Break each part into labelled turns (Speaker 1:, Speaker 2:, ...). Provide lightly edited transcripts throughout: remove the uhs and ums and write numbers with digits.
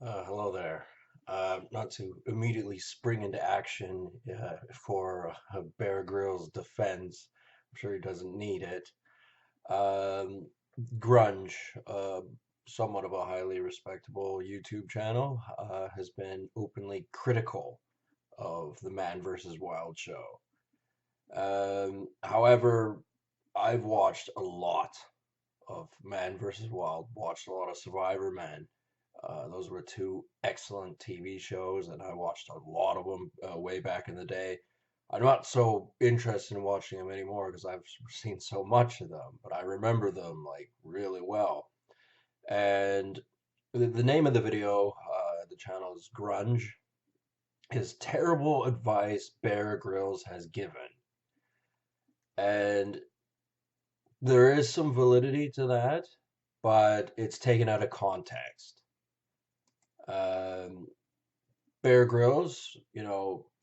Speaker 1: Hello there. Not to immediately spring into action for Bear Grylls' defense. I'm sure he doesn't need it. Um, Grunge, somewhat of a highly respectable YouTube channel, has been openly critical of the Man vs. Wild show. However, I've watched a lot of Man vs. Wild, watched a lot of Survivor Man. Those were two excellent TV shows, and I watched a lot of them way back in the day. I'm not so interested in watching them anymore because I've seen so much of them, but I remember them like really well. And the name of the video, the channel is Grunge, is terrible advice Bear Grylls has given. And there is some validity to that, but it's taken out of context. Um, Bear Grylls,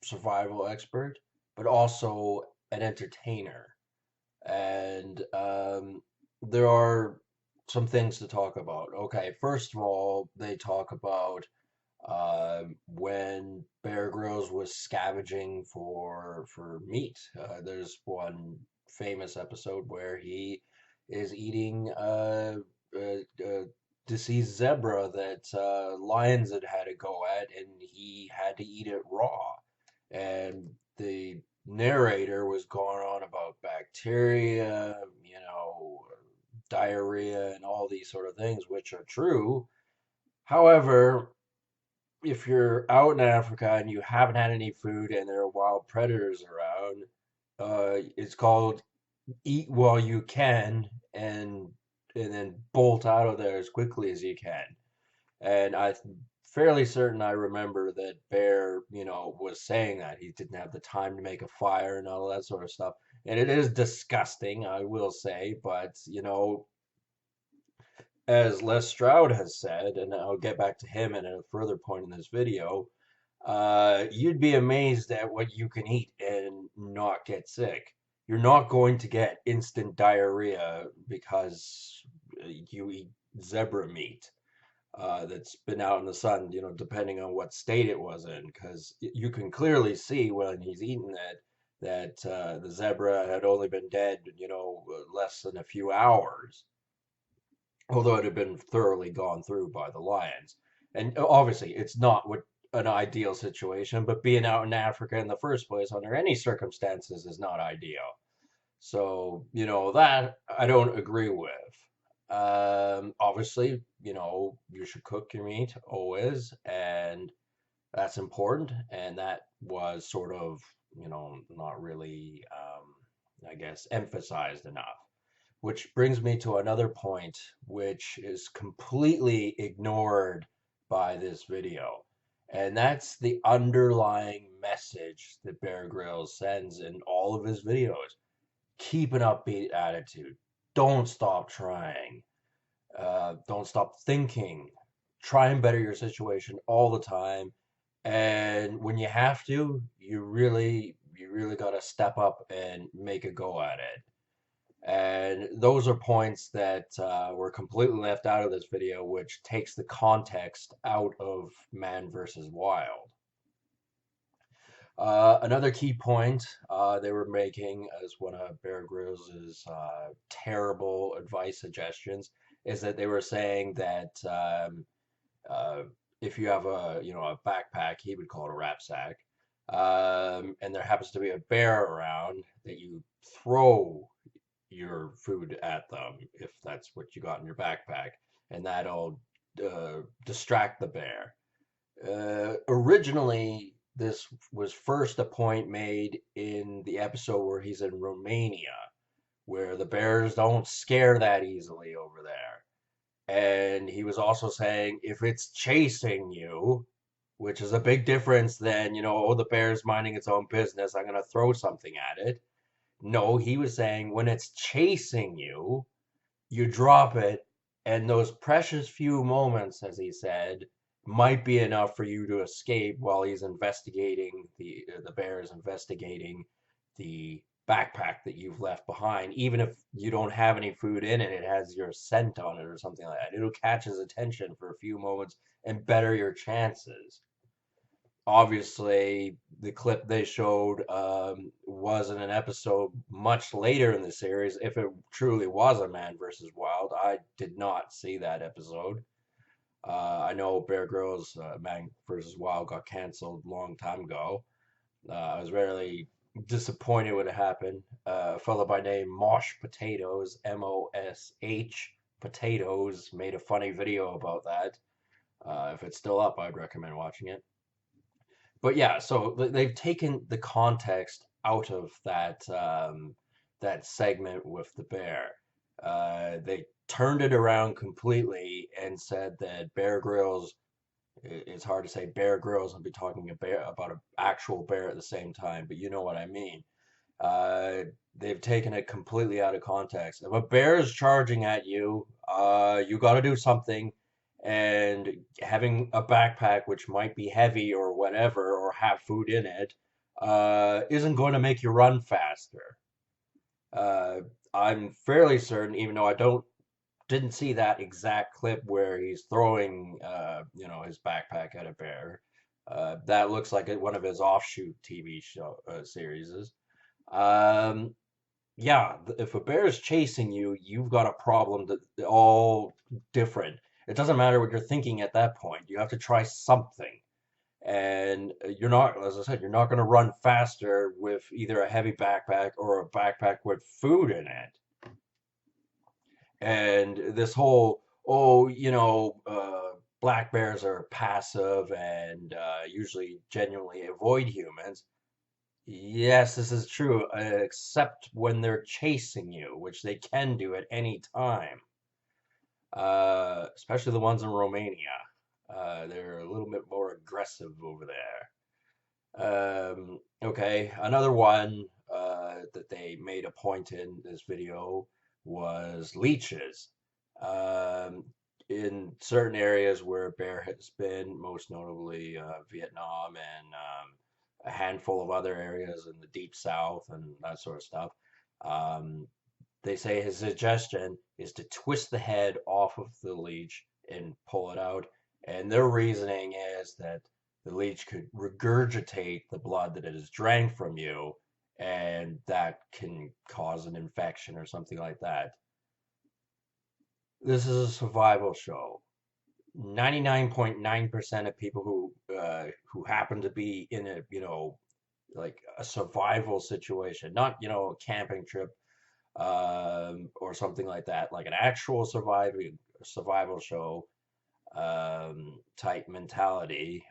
Speaker 1: survival expert, but also an entertainer. And there are some things to talk about. Okay, first of all, they talk about when Bear Grylls was scavenging for meat. There's one famous episode where he is eating deceased zebra that lions had to go at, and he had to eat it raw. And the narrator was going on about bacteria, diarrhea, and all these sort of things, which are true. However, if you're out in Africa and you haven't had any food and there are wild predators around, it's called eat while you can and then bolt out of there as quickly as you can. And I'm fairly certain I remember that Bear, was saying that he didn't have the time to make a fire and all that sort of stuff. And it is disgusting, I will say, but as Les Stroud has said, and I'll get back to him at a further point in this video, you'd be amazed at what you can eat and not get sick. You're not going to get instant diarrhea because you eat zebra meat that's been out in the sun, depending on what state it was in, because you can clearly see when he's eating that the zebra had only been dead, less than a few hours, although it had been thoroughly gone through by the lions. And obviously, it's not what an ideal situation, but being out in Africa in the first place under any circumstances is not ideal. So, that I don't agree with. Obviously, you should cook your meat always, and that's important. And that was sort of, not really, I guess, emphasized enough. Which brings me to another point, which is completely ignored by this video. And that's the underlying message that Bear Grylls sends in all of his videos. Keep an upbeat attitude. Don't stop trying. Don't stop thinking. Try and better your situation all the time. And when you have to, you really got to step up and make a go at it. And those are points that were completely left out of this video, which takes the context out of Man versus Wild. Another key point they were making as one of Bear Grylls' terrible advice suggestions is that they were saying that uh, if you have a backpack, he would call it a rap and there happens to be a bear around, that you throw your food at them if that's what you got in your backpack, and that'll distract the bear. Originally, this was first a point made in the episode where he's in Romania, where the bears don't scare that easily over there. And he was also saying if it's chasing you, which is a big difference than, oh, the bear's minding its own business, I'm going to throw something at it. No, he was saying when it's chasing you, you drop it, and those precious few moments, as he said, might be enough for you to escape while he's investigating the bear is investigating the backpack that you've left behind, even if you don't have any food in it, it has your scent on it or something like that. It'll catch his attention for a few moments and better your chances. Obviously, the clip they showed wasn't an episode much later in the series. If it truly was a Man versus Wild, I did not see that episode. I know Bear Grylls Man versus Wild got canceled a long time ago. I was really disappointed when it happened. A fellow by name Mosh Potatoes, Mosh Potatoes, made a funny video about that. If it's still up, I'd recommend watching it. But yeah, so they've taken the context out of that segment with the bear. They turned it around completely and said that Bear Grylls. It's hard to say Bear Grylls and be talking about an actual bear at the same time, but you know what I mean. Uh, they've taken it completely out of context. If a bear is charging at you, you got to do something. And having a backpack, which might be heavy or whatever, or have food in it, isn't going to make you run faster. Uh, I'm fairly certain, even though I didn't see that exact clip where he's throwing, his backpack at a bear. That looks like one of his offshoot TV show series. Um, yeah, if a bear is chasing you, you've got a problem that all different. It doesn't matter what you're thinking at that point. You have to try something. And you're not, as I said, you're not going to run faster with either a heavy backpack or a backpack with food in it. And this whole, oh, black bears are passive and usually genuinely avoid humans. Yes, this is true, except when they're chasing you, which they can do at any time, especially the ones in Romania. They're a little bit more aggressive over there. Okay, another one that they made a point in this video was leeches. Um, in certain areas where bear has been, most notably Vietnam and a handful of other areas in the deep south and that sort of stuff. Um, they say his suggestion is to twist the head off of the leech and pull it out. And their reasoning is that the leech could regurgitate the blood that it has drank from you, and that can cause an infection or something like that. This is a survival show. 99.9% of people who happen to be in a, like a survival situation, not, a camping trip or something like that, like an actual survival show type mentality,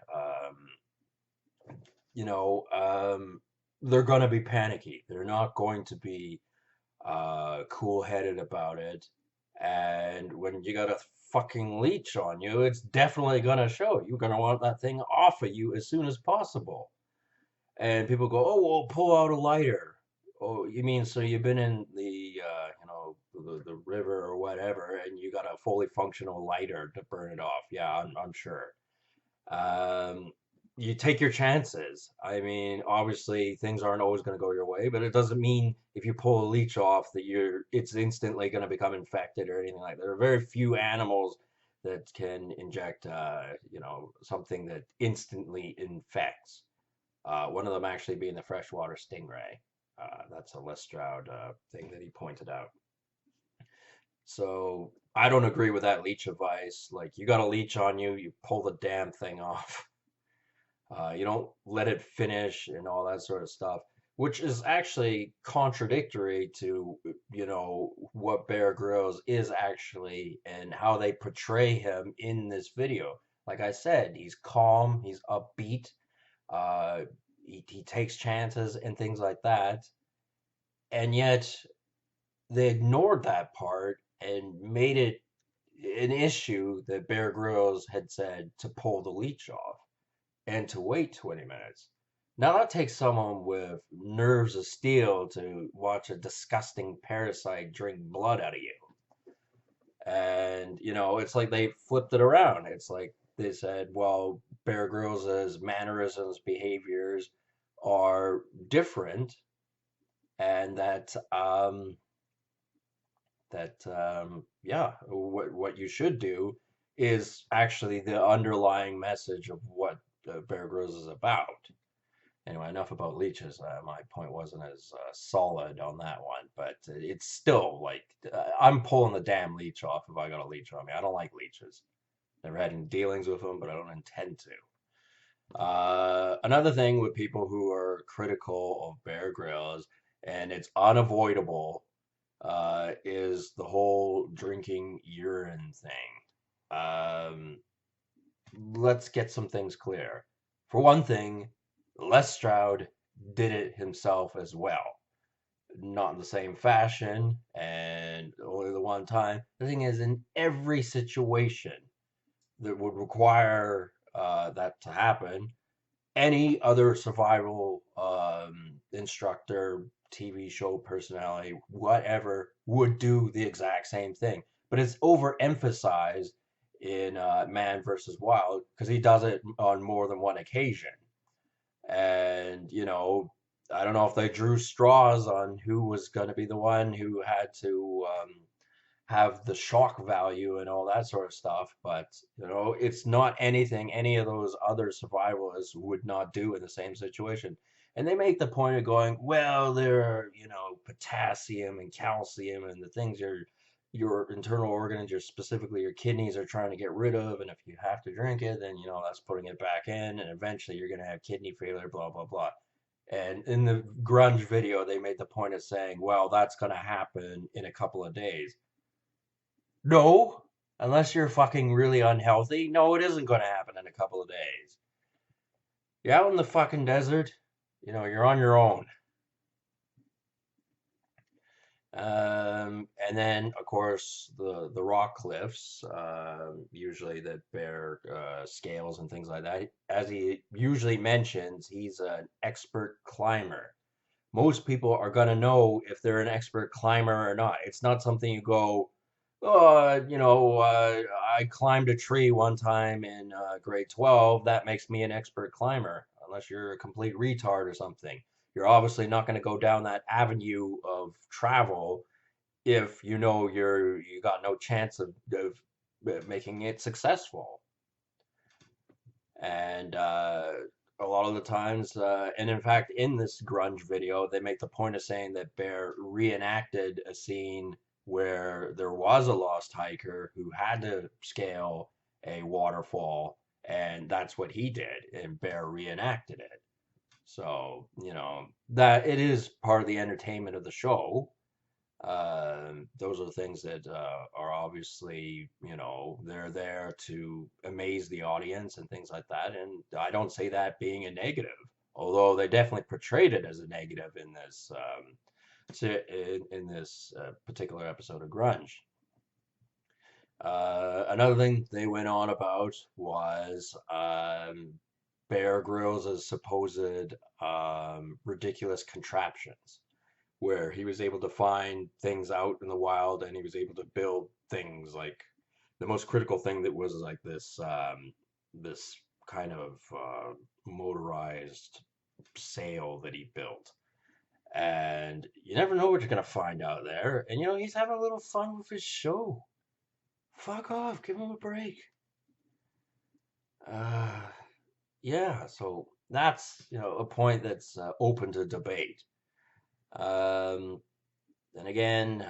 Speaker 1: you know, um, they're going to be panicky. They're not going to be cool-headed about it. And when you got a fucking leech on you, it's definitely going to show. You're going to want that thing off of you as soon as possible. And people go, "Oh, well, pull out a lighter." Oh, you mean so you've been in the river or whatever, and you got a fully functional lighter to burn it off? Yeah, I'm sure. Um, you take your chances. I mean, obviously things aren't always going to go your way, but it doesn't mean if you pull a leech off that it's instantly going to become infected or anything like that. There are very few animals that can inject, something that instantly infects. One of them actually being the freshwater stingray. That's a Lestrade thing that he pointed out. So I don't agree with that leech advice. Like, you got a leech on you, you pull the damn thing off. You don't let it finish and all that sort of stuff, which is actually contradictory to, what Bear Grylls is actually and how they portray him in this video. Like I said, he's calm, he's upbeat, uh, he takes chances and things like that. And yet they ignored that part and made it an issue that Bear Grylls had said to pull the leech off and to wait 20 minutes. Now that takes someone with nerves of steel to watch a disgusting parasite drink blood out of you. And, it's like they flipped it around. It's like they said, well, Bear Grylls' mannerisms, behaviors are different, and yeah, what you should do is actually the underlying message of what Bear Grylls is about. Anyway, enough about leeches. My point wasn't as solid on that one, but it's still like I'm pulling the damn leech off if I got a leech on me. I don't like leeches. Never had any dealings with them, but I don't intend to. Another thing with people who are critical of Bear Grylls, and it's unavoidable, is the whole drinking urine thing. Let's get some things clear. For one thing, Les Stroud did it himself as well. Not in the same fashion and only the one time. The thing is, in every situation that would require that to happen, any other survival instructor, TV show personality, whatever, would do the exact same thing. But it's overemphasized in Man versus Wild because he does it on more than one occasion. And, I don't know if they drew straws on who was going to be the one who had to have the shock value and all that sort of stuff. But, it's not anything any of those other survivalists would not do in the same situation. And they make the point of going, well, there are, potassium and calcium and the things your internal organs, your specifically your kidneys are trying to get rid of. And if you have to drink it, then, that's putting it back in. And eventually you're going to have kidney failure, blah, blah, blah. And in the grunge video, they made the point of saying, well, that's going to happen in a couple of days. No, unless you're fucking really unhealthy. No, it isn't going to happen in a couple of days. You're out in the fucking desert. You're on your own. And then, of course, the rock cliffs, usually that bear scales and things like that. As he usually mentions, he's an expert climber. Most people are going to know if they're an expert climber or not. It's not something you go, oh, I climbed a tree one time in grade 12. That makes me an expert climber, unless you're a complete retard or something. You're obviously not going to go down that avenue of travel if you got no chance of making it successful. And a lot of the times, and in fact, in this grunge video, they make the point of saying that Bear reenacted a scene where there was a lost hiker who had to scale a waterfall, and that's what he did, and Bear reenacted it. So, that it is part of the entertainment of the show. Those are the things that are obviously, they're there to amaze the audience and things like that. And I don't say that being a negative, although they definitely portrayed it as a negative in this particular episode of Grunge. Another thing they went on about was Bear Grylls' supposed ridiculous contraptions where he was able to find things out in the wild and he was able to build things like the most critical thing that was like this kind of motorized sail that he built. And you never know what you're gonna find out there. And he's having a little fun with his show. Fuck off, give him a break. Uh, yeah, so that's a point that's open to debate. Um, Then again,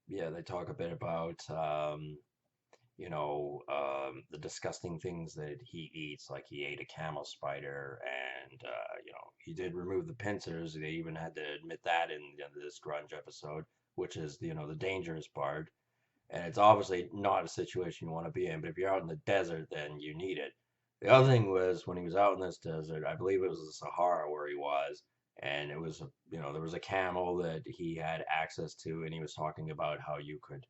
Speaker 1: yeah, they talk a bit about, the disgusting things that he eats, like he ate a camel spider, and, he did remove the pincers. They even had to admit that in this grunge episode, which is, the dangerous part. And it's obviously not a situation you want to be in, but if you're out in the desert, then you need it. The other thing was when he was out in this desert, I believe it was the Sahara where he was, and it was, there was a camel that he had access to, and he was talking about how you could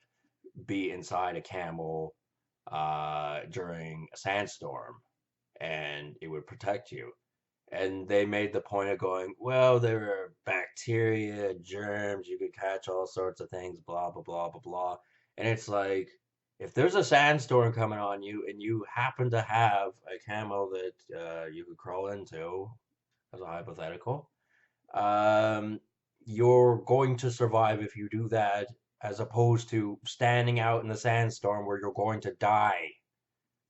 Speaker 1: be inside a camel during a sandstorm, and it would protect you. And they made the point of going, well, there are bacteria, germs, you could catch all sorts of things, blah, blah, blah, blah, blah. And it's like, if there's a sandstorm coming on you and you happen to have a camel that you could crawl into, as a hypothetical, um, you're going to survive if you do that, as opposed to standing out in the sandstorm where you're going to die,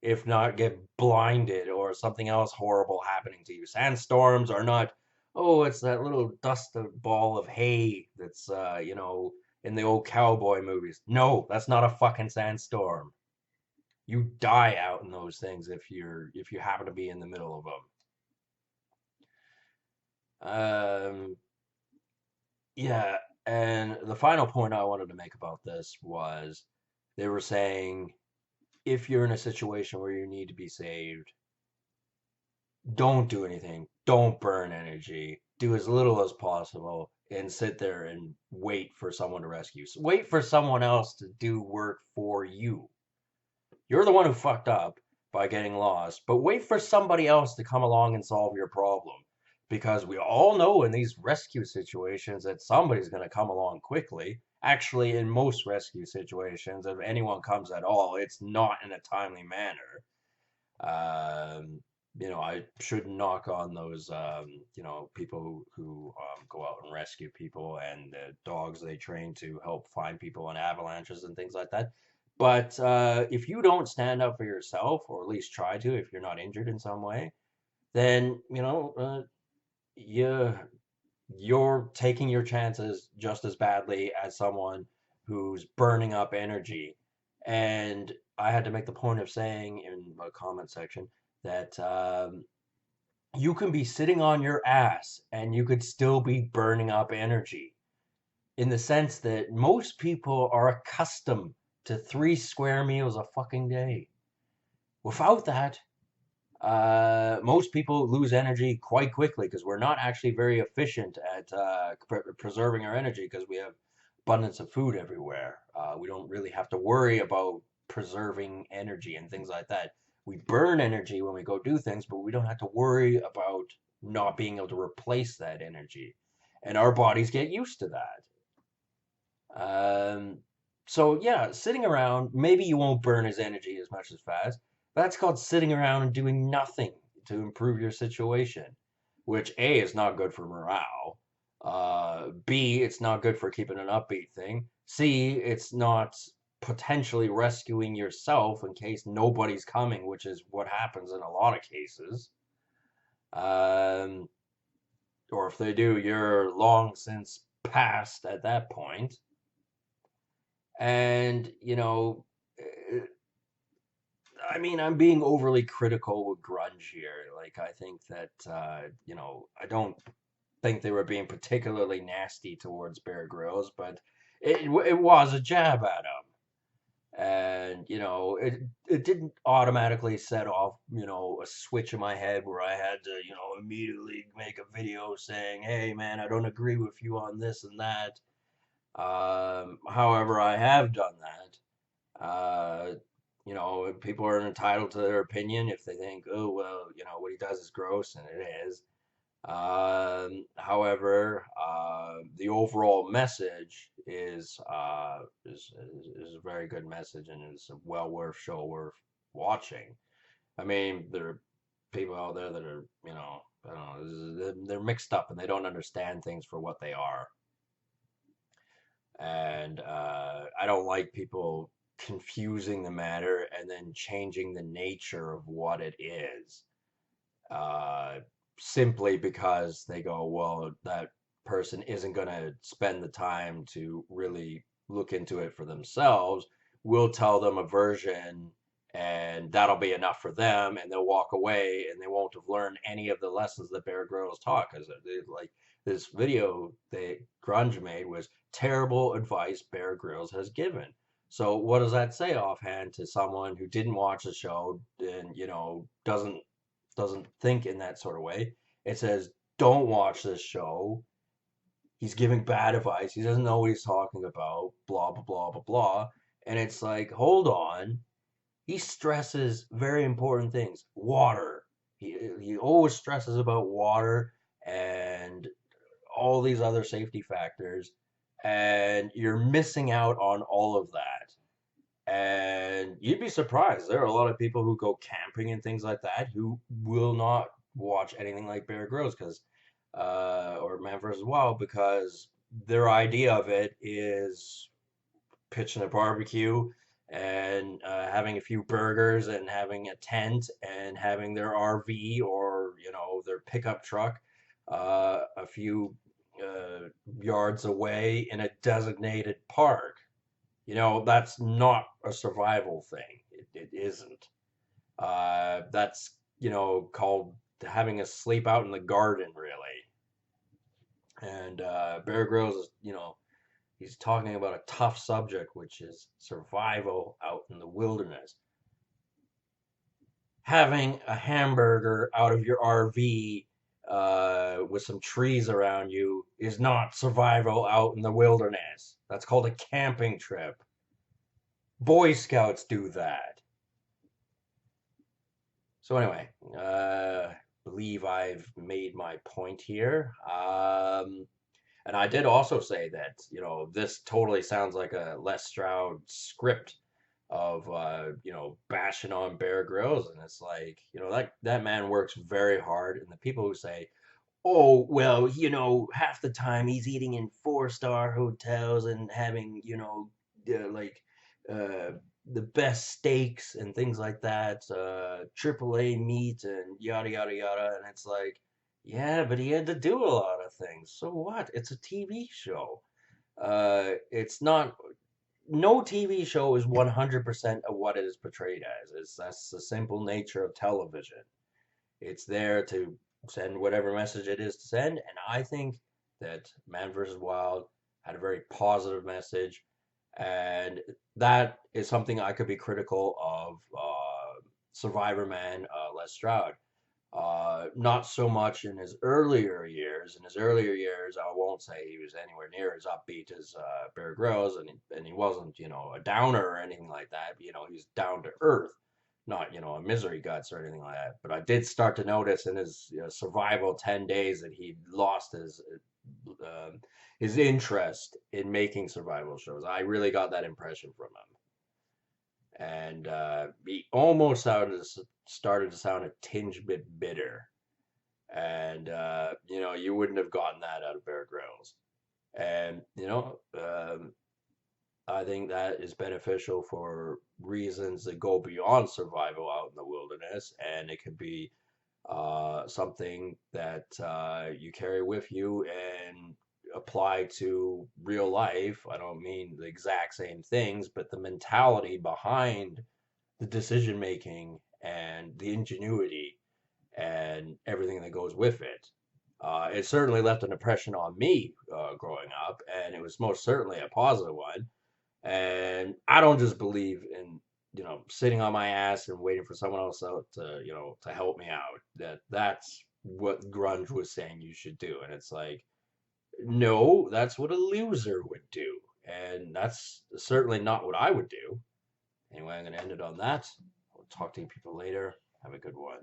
Speaker 1: if not get blinded or something else horrible happening to you. Sandstorms are not, oh, it's that little dust ball of hay that's, in the old cowboy movies. No, that's not a fucking sandstorm. You die out in those things if you happen to be in the middle of them. Yeah, and the final point I wanted to make about this was they were saying if you're in a situation where you need to be saved, don't do anything. Don't burn energy. Do as little as possible and sit there and wait for someone to rescue you. Wait for someone else to do work for you. You're the one who fucked up by getting lost, but wait for somebody else to come along and solve your problem. Because we all know in these rescue situations that somebody's going to come along quickly. Actually, in most rescue situations, if anyone comes at all, it's not in a timely manner. Um, I should knock on those, people who go out and rescue people and the dogs they train to help find people in avalanches and things like that. But if you don't stand up for yourself, or at least try to, if you're not injured in some way, then you you're taking your chances just as badly as someone who's burning up energy. And I had to make the point of saying in the comment section that you can be sitting on your ass and you could still be burning up energy, in the sense that most people are accustomed to 3 square meals a fucking day. Without that, most people lose energy quite quickly because we're not actually very efficient at preserving our energy because we have abundance of food everywhere. We don't really have to worry about preserving energy and things like that. We burn energy when we go do things, but we don't have to worry about not being able to replace that energy. And our bodies get used to that. Um, so yeah, sitting around, maybe you won't burn his energy as much as fast. That's called sitting around and doing nothing to improve your situation, which A is not good for morale. B, it's not good for keeping an upbeat thing. C, it's not potentially rescuing yourself in case nobody's coming, which is what happens in a lot of cases. Um, or if they do, you're long since past at that point. And, eh, I mean, I'm being overly critical with grunge here. Like, I think that, I don't think they were being particularly nasty towards Bear Grylls, but it was a jab at him. And, it didn't automatically set off, a switch in my head where I had to, immediately make a video saying, hey, man, I don't agree with you on this and that. However, I have done that. People are entitled to their opinion if they think, oh, well, what he does is gross, and it is. However, the overall message is a very good message, and it's a well worth show worth watching. I mean, there are people out there that are, I don't know, they're mixed up and they don't understand things for what they are. And I don't like people confusing the matter and then changing the nature of what it is, uh, simply because they go, well, that person isn't going to spend the time to really look into it for themselves. We'll tell them a version and that'll be enough for them, and they'll walk away and they won't have learned any of the lessons that Bear Grylls taught, because like this video that Grunge made was terrible advice Bear Grylls has given. So what does that say offhand to someone who didn't watch the show and doesn't think in that sort of way? It says, don't watch this show. He's giving bad advice. He doesn't know what he's talking about. Blah blah blah blah blah. And it's like, hold on. He stresses very important things. Water. He always stresses about water and all these other safety factors, and you're missing out on all of that. And you'd be surprised. There are a lot of people who go camping and things like that who will not watch anything like Bear Grylls, because or Man vs. Wild, because their idea of it is pitching a barbecue and having a few burgers and having a tent and having their RV or their pickup truck a few yards away in a designated park. That's not a survival thing. It isn't. That's called having a sleep out in the garden, really. And Bear Grylls is he's talking about a tough subject, which is survival out in the wilderness. Having a hamburger out of your RV with some trees around you is not survival out in the wilderness. That's called a camping trip. Boy Scouts do that. So anyway, believe I've made my point here. And I did also say that, this totally sounds like a Les Stroud script of, bashing on Bear Grylls. And it's like, that man works very hard. And the people who say, oh, well, half the time he's eating in four-star hotels and having, like uh, the best steaks and things like that, AAA meat and yada, yada, yada. And it's like, yeah, but he had to do a lot of things. So what? It's a TV show. It's not, no TV show is 100% of what it is portrayed as. That's the simple nature of television. It's there to send whatever message it is to send, and I think that Man vs. Wild had a very positive message, and that is something I could be critical of Survivor Man Les Stroud. Not so much in his earlier years. In his earlier years, I won't say he was anywhere near as upbeat as Bear Grylls, and he wasn't, a downer or anything like that. But, he's down to earth, not, a misery guts or anything like that. But I did start to notice in his survival 10 days that he lost his interest in making survival shows. I really got that impression from him, and he almost started to sound a tinge bit bitter. And you wouldn't have gotten that out of Bear Grylls. And I think that is beneficial for reasons that go beyond survival out in the wilderness, and it could be something that you carry with you and apply to real life. I don't mean the exact same things, but the mentality behind the decision making and the ingenuity and everything that goes with it. It certainly left an impression on me growing up, and it was most certainly a positive one. And I don't just believe in sitting on my ass and waiting for someone else out to to help me out. That's what grunge was saying you should do, and it's like, no, that's what a loser would do, and that's certainly not what I would do. Anyway, I'm going to end it on that. I'll talk to you people later. Have a good one.